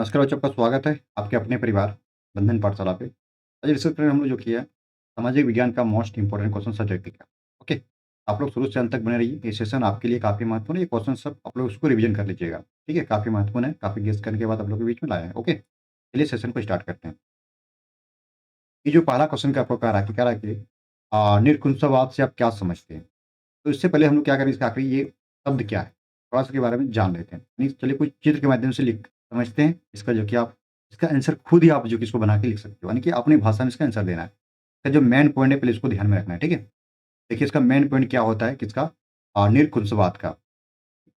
नमस्कार बच्चों, आपका स्वागत है आपके अपने परिवार बंधन पाठशाला पे। आज रिसर्च में हम लोग जो किया है, सामाजिक विज्ञान का मोस्ट इंपोर्टेंट क्वेश्चन सब्जेक्ट का। ओके, आप लोग शुरू से अंत तक बने रहिए। ये सेशन आपके लिए काफ़ी महत्वपूर्ण है। ये क्वेश्चन सब आप लोग उसको रिवीजन कर लीजिएगा। ठीक है, काफ़ी महत्वपूर्ण है, काफ़ी गेस करने के बाद आप लोग के बीच में लाया है। ओके, चलिए सेशन को स्टार्ट करते हैं। ये जो पहला क्वेश्चन का आपको कह रहा है कि निरकुंसवाद से आप क्या समझते हैं। तो इससे पहले हम लोग क्या करें, इसका आखिरी ये शब्द क्या है, थोड़ा सा के बारे में जान लेते हैं। यानी चलिए कुछ चित्र के माध्यम से लिख समझते हैं इसका, जो कि आप इसका आंसर खुद ही आप जो कि इसको बना के लिख सकते हो, यानी कि अपनी भाषा में इसका आंसर देना है। इसका जो मेन पॉइंट है पहले इसको ध्यान में रखना है। ठीक है, देखिए इसका मेन पॉइंट क्या होता है किसका, निरकुंसवाद का।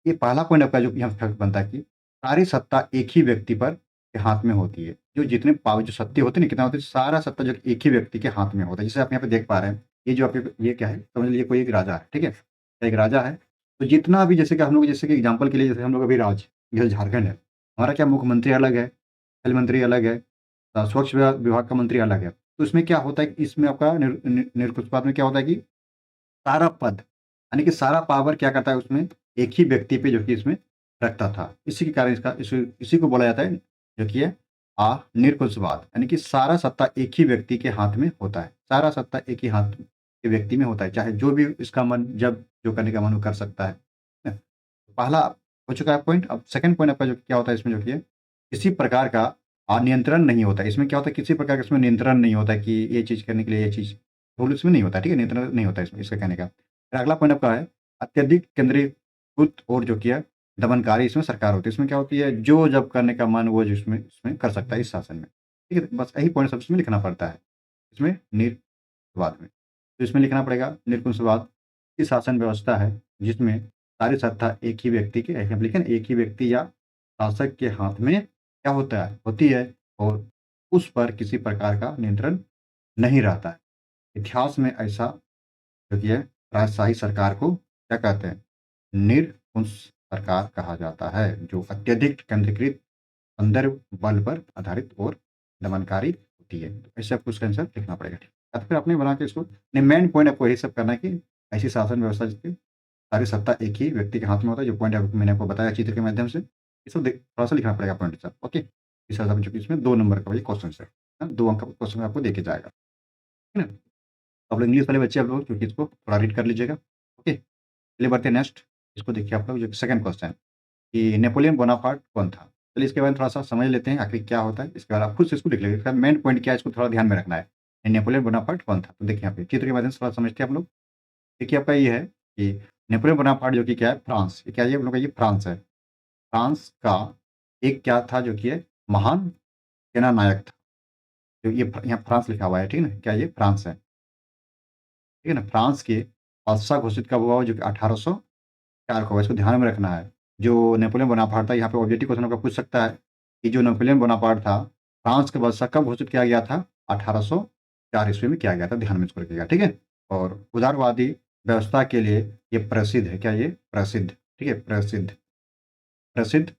ये पहला पॉइंट आपका जो यहाँ फर्क बनता है कि सारी सत्ता एक ही व्यक्ति पर के हाथ में होती है। जो जितने पावर जो सत्ते होते हैं ना, कितना होते हैं, सारा सत्ता जो एक ही व्यक्ति के हाथ में होता है। जैसे आप यहाँ पे देख पा रहे हैं, ये जो आपके ये क्या है, समझ लीजिए कोई एक राजा है। ठीक है, एक राजा है। तो जितना भी जैसे कि हम लोग, जैसे कि एग्जाम्पल के लिए, जैसे हम लोग अभी जैसे झारखंड है, हमारा क्या मुख्यमंत्री अलग है, खेल मंत्री अलग है, स्वच्छ विभाग का मंत्री अलग है। तो इसमें क्या होता है कि इसमें आपका निरपक्षपात में क्या होता है कि सारा पद, यानी कि सारा पावर क्या करता है उसमें, एक ही व्यक्ति पे जो कि इसमें रखता था। इसी के कारण इसका इसी को बोला जाता है जो कि है निरकुशवाद, यानी कि सारा सत्ता एक ही व्यक्ति के हाथ में होता है। सारा सत्ता एक ही हाथ के व्यक्ति में होता है, चाहे जो भी इसका मन जब जो करने का मन वो कर सकता है। पहला हो चुका है पॉइंट। अब सेकंड पॉइंट आपका जो क्या होता है इसमें, जो कि है किसी प्रकार का नियंत्रण नहीं होता है। इसमें क्या होता है, किसी प्रकार का इसमें नियंत्रण नहीं होता है कि ये चीज़ करने के लिए ये चीज़ रूल इसमें नहीं होता है। ठीक है, नियंत्रण नहीं होता है इसमें, इसका कहने का। फिर अगला पॉइंट आपका है अत्यधिक केंद्रीकृत और जो किया दमनकारी इसमें सरकार होती है। इसमें क्या होती है, जो जब करने का मन वो जो इसमें इसमें कर सकता है इस शासन में। ठीक है, बस यही पॉइंट सब इसमें लिखना पड़ता है, इसमें निरवाद में। तो इसमें लिखना पड़ेगा निरकुशवाद की शासन व्यवस्था है जिसमें सारी सत्ता एक ही व्यक्ति के, हम लिखें एक ही व्यक्ति या शासक के हाथ में क्या होता है, होती है, और उस पर किसी प्रकार का नियंत्रण नहीं रहता है। इतिहास में ऐसा जो कि है राजशाही सरकार को क्या कहते हैं, निरंकुश सरकार कहा जाता है, जो अत्यधिक केंद्रीकृत संदर्भ बल पर आधारित और दमनकारी होती है। तो ऐसे आपको उसका आंसर लिखना पड़ेगा। ठीक है, तो फिर आपने बना के इसको मेन पॉइंट आपको यही सब करना है कि ऐसी शासन व्यवस्था जिसकी सारी सत्ता एक ही व्यक्ति के हाथ में होता है। जो पॉइंट मैंने आपको बताया चित्र के माध्यम से, ये सब थोड़ा सा लिखना पड़ेगा पॉइंट सब। ओके, इस हिसाब से चूंकि इसमें 2 नंबर का ये क्वेश्चन है, 2 अंक का क्वेश्चन आपको देके जाएगा। ठीक है ना। तो आप लोग इंग्लिश वाले बच्चे आप लोग क्योंकि इसको थोड़ा रीड कर लीजिएगा। ओके, चलिए बढ़ते हैं नेक्स्ट। इसको देखिए आप लोग, जो सेकंड क्वेश्चन कि नेपोलियन बोनापार्ट कौन था। चलिए इसके बारे में थोड़ा सा समझ लेते हैं आखिर क्या होता है। इसके बाद आप खुद से इसको लिख लेंगे, इसका मेन पॉइंट क्या है इसको थोड़ा ध्यान में रखना है। नेपोलियन बोनापार्ट कौन था, तो देखिए यहाँ पे चित्र के माध्यम से थोड़ा समझते हैं आप लोग। देखिए आपका ये है कि नेपोलियन बोनापार्ट जो कि क्या है, फ्रांस, ये क्या है, हम लोग का ये फ्रांस है। फ्रांस का एक क्या था जो कि है महान सेना नायक था। जो ये यहाँ फ्रांस लिखा हुआ है, ठीक है ना, क्या ये फ्रांस है, ठीक है ना। फ्रांस के बादशाह घोषित कब हुआ, जो कि 1804 को हुआ, इसको ध्यान में रखना है। जो नेपोलियन बोनापार्ट था, यहाँ पे ऑब्जेक्टिव क्वेश्चन आपका पूछ सकता है कि जो नेपोलियन बोनापार्ट था, फ्रांस के बादशाह कब घोषित किया गया था, 1804 ईस्वी में किया गया था। ध्यान में इसको रखिएगा, ठीक है। और उदारवादी व्यवस्था के लिए ये प्रसिद्ध है, क्या ये प्रसिद्ध, ठीक है, प्रसिद्ध प्रसिद्ध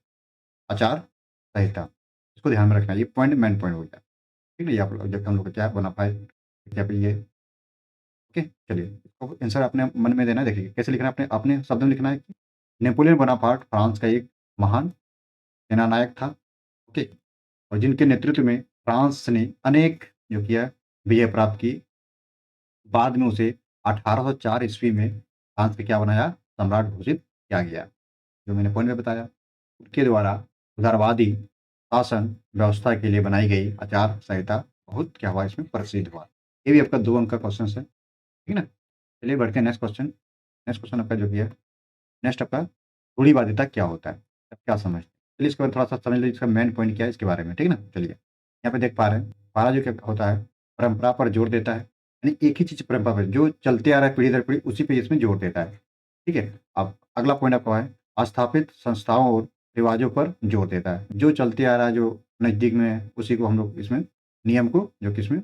आचार संहिता, इसको ध्यान में रखना। ये पॉइंट मेन पॉइंट हो गया, ठीक है। ये आप लोग जब हम लोग का क्या बना पाए, क्या पे ये। ओके, चलिए इसको आंसर अपने मन में देना है। देखिए कैसे लिखना है, अपने अपने शब्द में लिखना है कि नेपोलियन बोनापार्ट फ्रांस का एक महान सेना नायक था। ओके, और जिनके नेतृत्व में फ्रांस ने अनेक जो किया विजय प्राप्त की। बाद में उसे 1804 ईस्वी में फ्रांस का क्या बनाया, सम्राट घोषित किया गया। जो मैंने पॉइंट में बताया, उनके द्वारा उदारवादी शासन व्यवस्था के लिए बनाई गई आचार संहिता बहुत क्या हुआ, इसमें प्रसिद्ध हुआ। ये भी आपका 2 अंक का क्वेश्चन है, ठीक है ना। चलिए बढ़ते हैं नेक्स्ट क्वेश्चन। नेक्स्ट क्वेश्चन आपका जो भी है, नेक्स्ट आपका रूढ़िवादिता क्या होता है, आप क्या समझते हैं। चलिए इसके बाद थोड़ा सा समझ लीजिए इसका मेन पॉइंट क्या है इसके बारे में, ठीक है ना। चलिए यहाँ पे देख पा रहे हैं, पहला जो क्या होता है, परंपरा पर जोर देता है, यानी एक ही चीज़ परंपरा पर जो चलते आ रहा है पीढ़ी दर पीढ़ी, उसी पे इसमें जोर देता है। ठीक है, अब अगला पॉइंट आपका है स्थापित संस्थाओं और रिवाजों पर जोर देता है। जो चलते आ रहा है, जो नज़दीक में है, उसी को हम लोग इसमें नियम को जो कि इसमें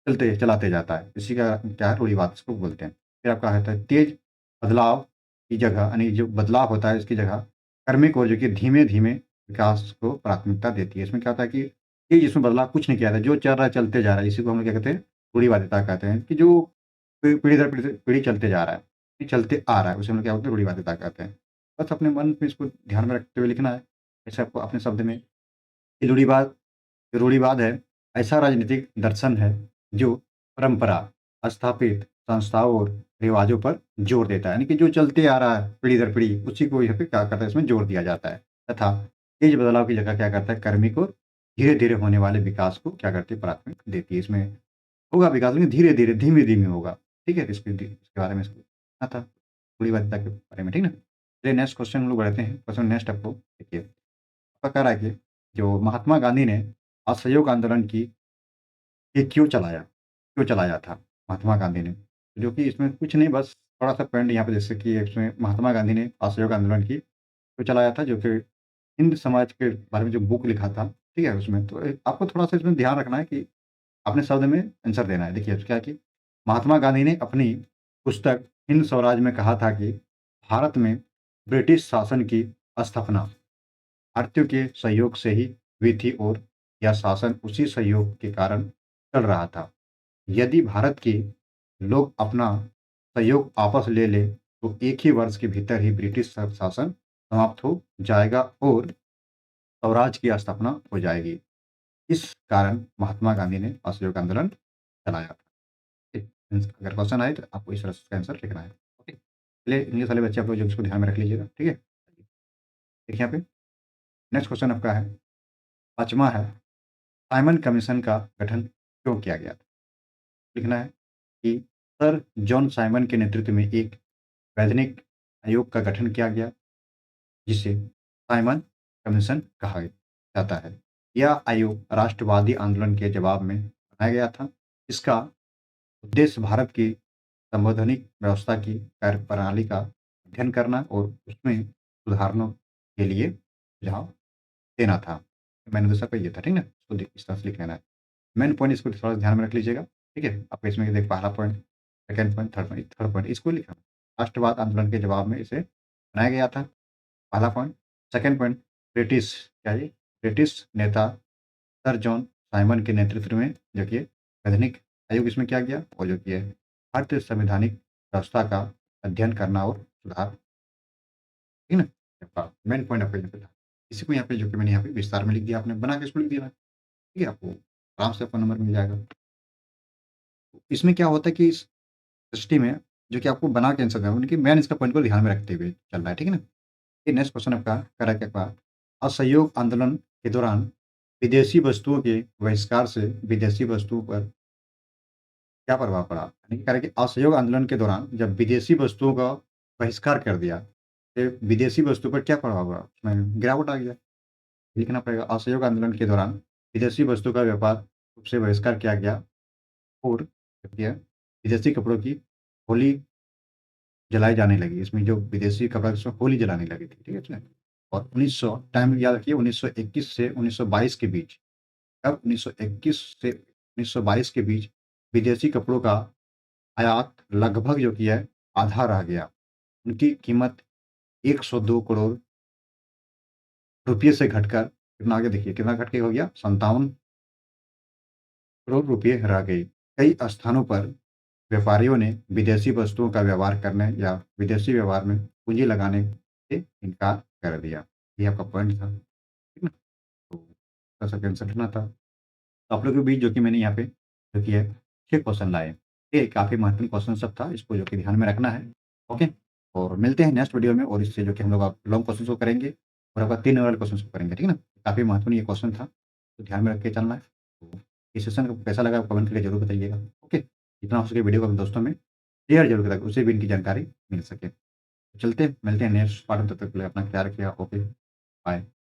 चलते चलाते जाता है, इसी का क्या है रूढ़िवाद इसको बोलते हैं। फिर आपका आता है तेज बदलाव की जगह, यानी जो बदलाव होता है इसकी जगह क्रमिक और जो कि धीमे धीमे विकास को प्राथमिकता देती है। इसमें क्या होता है कि ये जिसमें बदलाव कुछ नहीं किया था, जो चल रहा है चलते जा रहा है, इसी को हम लोग क्या कहते हैं, रूढ़िवादिता कहते हैं। कि जो पीढ़ी दर पीढ़ी चलते जा रहा है, ये चलते आ रहा है, उसे हम लोग क्या बोलते हैं, रूढ़िवादिता कहते हैं। बस अपने मन में इसको ध्यान में रखते हुए लिखना है, जैसे आपको अपने शब्द में ये रूढ़िवाद है, ऐसा राजनीतिक दर्शन है जो परंपरा, स्थापित संस्थाओं और रिवाजों पर जोर देता है। यानी कि जो चलते आ रहा है पीढ़ी दर पीढ़ी, उसी को यहाँ पे क्या करता है, इसमें जोर दिया जाता है। तथा तेज बदलाव की जगह क्या करता है, क्रमिक और धीरे-धीरे होने वाले विकास को क्या करती है, प्राथमिक देती है। इसमें होगा विकास लेकिन धीरे-धीरे, धीमे-धीमे होगा। ठीक है? इसके बारे में इसको था रूढ़िवादिता के बारे में, ठीक ना? चलिए नेक्स्ट क्वेश्चन हम लोग बढ़ते हैं। क्वेश्चन नेक्स्ट आपको देखिए, आपका कह रहा है कि जो महात्मा गांधी ने असहयोग आंदोलन की ये क्यों चलाया था महात्मा गांधी ने? जो कि इसमें कुछ नहीं, बस थोड़ा-सा पॉइंट यहाँ पे जैसे कि इसमें महात्मा गांधी ने असहयोग आंदोलन की क्यों चलाया था, जो कि हिंद समाज के बारे में जो बुक लिखा था, ठीक है? उसमें तो आपको थोड़ा-सा इसमें ध्यान रखना है कि अपने शब्द में आंसर देना है। देखिए क्या है कि महात्मा गांधी ने अपनी पुस्तक हिंद स्वराज में कहा था कि भारत में ब्रिटिश शासन की स्थापना भारतीयों के सहयोग से ही हुई थी और यह शासन उसी सहयोग के कारण चल रहा था। यदि भारत के लोग अपना सहयोग आपस ले लें, तो एक ही वर्ष के भीतर ही ब्रिटिश शासन समाप्त हो जाएगा और स्वराज की स्थापना हो जाएगी। इस कारण महात्मा गांधी ने असहयोग आंदोलन चलाया था। ठीक, अगर क्वेश्चन आए तो आपको इस तरह से इसका आंसर लिखना है। ओके, चलिए इंग्लिश वाले बच्चे आप लोग जो इसको ध्यान में रख लीजिएगा, ठीक है? देखिए यहाँ पे नेक्स्ट क्वेश्चन आपका है, 5वां है, साइमन कमीशन का गठन क्यों किया गया था? लिखना है कि सर जॉन साइमन के नेतृत्व में एक वैधानिक आयोग का गठन किया गया, जिसे साइमन कमीशन कहा जाता है। यह आयोग राष्ट्रवादी आंदोलन के जवाब में बनाया गया था। इसका उद्देश्य भारत की संवैधानिक व्यवस्था की कार्यप्रणाली का अध्ययन करना और उसमें सुधारों के लिए सुझाव देना था। मैंने दूसरा पे ये था, ठीक ना? इसको इस तरह से लिख लेना है। मेन पॉइंट इसको थोड़ा ध्यान में रख लीजिएगा, ठीक है? आपको इसमें देख पहला point, second point, third point इसको लिखना। राष्ट्रवाद आंदोलन के जवाब में इसे बनाया गया था, पहला पॉइंट। सेकंड पॉइंट, ब्रिटिश क्या है, ब्रिटिश नेता सर जॉन साइमन के नेतृत्व में जो कि वैधानिक आयोग इसमें किया गया और जो कि है भारतीय संवैधानिक व्यवस्था का अध्ययन करना और सुधार, ठीक ना? मेन पॉइंट आपका यहाँ पे था। इसी को यहाँ पे जो कि मैंने यहाँ पे विस्तार में लिख दिया, आपने बना के इसको लिख दिया, ठीक है? आपको आराम से आपका नंबर मिल जाएगा। इसमें क्या होता है कि इस दृष्टि में जो कि आपको बना के आंसर देना है, उनकी मेन इसका पॉइंट को ध्यान में रखते हुए चल रहा है, ठीक है ना? ये नेक्स्ट क्वेश्चन आपका कह रहा है क्या, असहयोग आंदोलन के दौरान विदेशी वस्तुओं के बहिष्कार से विदेशी वस्तुओं पर क्या प्रभाव पड़ा? यानी कि कह रहा है कि असहयोग आंदोलन के दौरान जब विदेशी वस्तुओं का बहिष्कार कर दिया, तो विदेशी वस्तु पर क्या प्रभाव पड़ा? उसमें गिरावट आ गया। लिखना पड़ेगा, असहयोग आंदोलन के दौरान विदेशी वस्तु का व्यापार रूप से बहिष्कार किया गया और क्या, विदेशी कपड़ों की होली जलाई जाने लगी। इसमें जो विदेशी कपड़ा उसमें होली जलाने लगी थी, ठीक है इसमें। और 1900 टाइम याद रखिए, 1921 से 1922 के बीच, कब 1921 से 1922 के बीच विदेशी कपड़ों का आयात लगभग जो कि है आधा रह गया। उनकी कीमत 102 करोड़ रुपये से घटकर कितना, आगे देखिए कितना घट के हो गया, 57 करोड़ रुपये रह गए। कई स्थानों पर व्यापारियों ने विदेशी वस्तुओं का व्यवहार करने या विदेशी व्यवहार में पूंजी लगाने से इनकार कर दिया। ये आपका पॉइंट था, ठीक ना? तो थोड़ा-सा टेंशन रखना था। तो आप लोगों के बीच जो कि मैंने यहाँ पे जो कि है 6 क्वेश्चन लाए। ये काफ़ी महत्वपूर्ण क्वेश्चन सब था, इसको जो कि ध्यान में रखना है। ओके? और मिलते हैं नेक्स्ट वीडियो में और इससे जो कि हम लोग आप लॉन्ग क्वेश्चन्स को करेंगे और आपका 3 नंबर वाले क्वेश्चन्स को करेंगे, ठीक है ना? काफ़ी महत्वपूर्ण ये क्वेश्चन था, तो ध्यान में रख के चलना है। तो इस सेशन को कैसा लगा कमेंट करके ज़रूर बताइएगा। ओके? जितना हो सके वीडियो को अपने दोस्तों में शेयर ज़रूर करें ताकि उसे भी इनकी जानकारी मिल सके। तो चलते हैं, मिलते हैं नेक्स्ट पार्ट में, तब तक के लिए अपना ख्याल रखिएगा। Okay, bye.